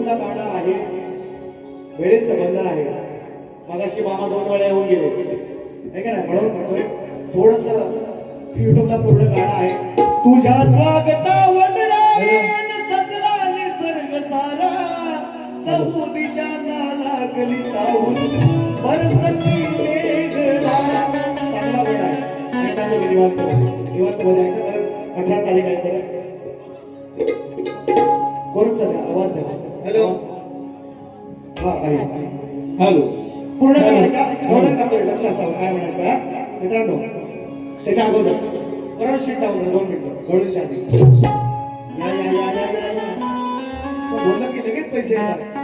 युट्यूबला गाणं आहे, वेळेस बंधन आहे. मगाशी मामा 2 वेळा येऊन गेले आहे का नाही, म्हणून म्हणतोय थोडस युट्यूबला पूर्ण गाणं आहे. तुझ्या स्वागतावर सजला निसर्ग सारा, चहू दिशांना लागली चाहूल बरसती मेघना. चांगला वेळ आहे आणि त्याचं निवांत मध्ये आहे का, कारण 18 तारीख आहे तर कोणच आवाज द्या. हॅलो, हा आहे, हॅलो. पूर्ण गाणं का थोडं गातोय, लक्ष असावं काय म्हणायचं हा मित्रांनो. त्याच्या अगोदर परत शीट टाकून 2 मिनिटं बोलून आधी बोललं की लगेच पैसे येतात.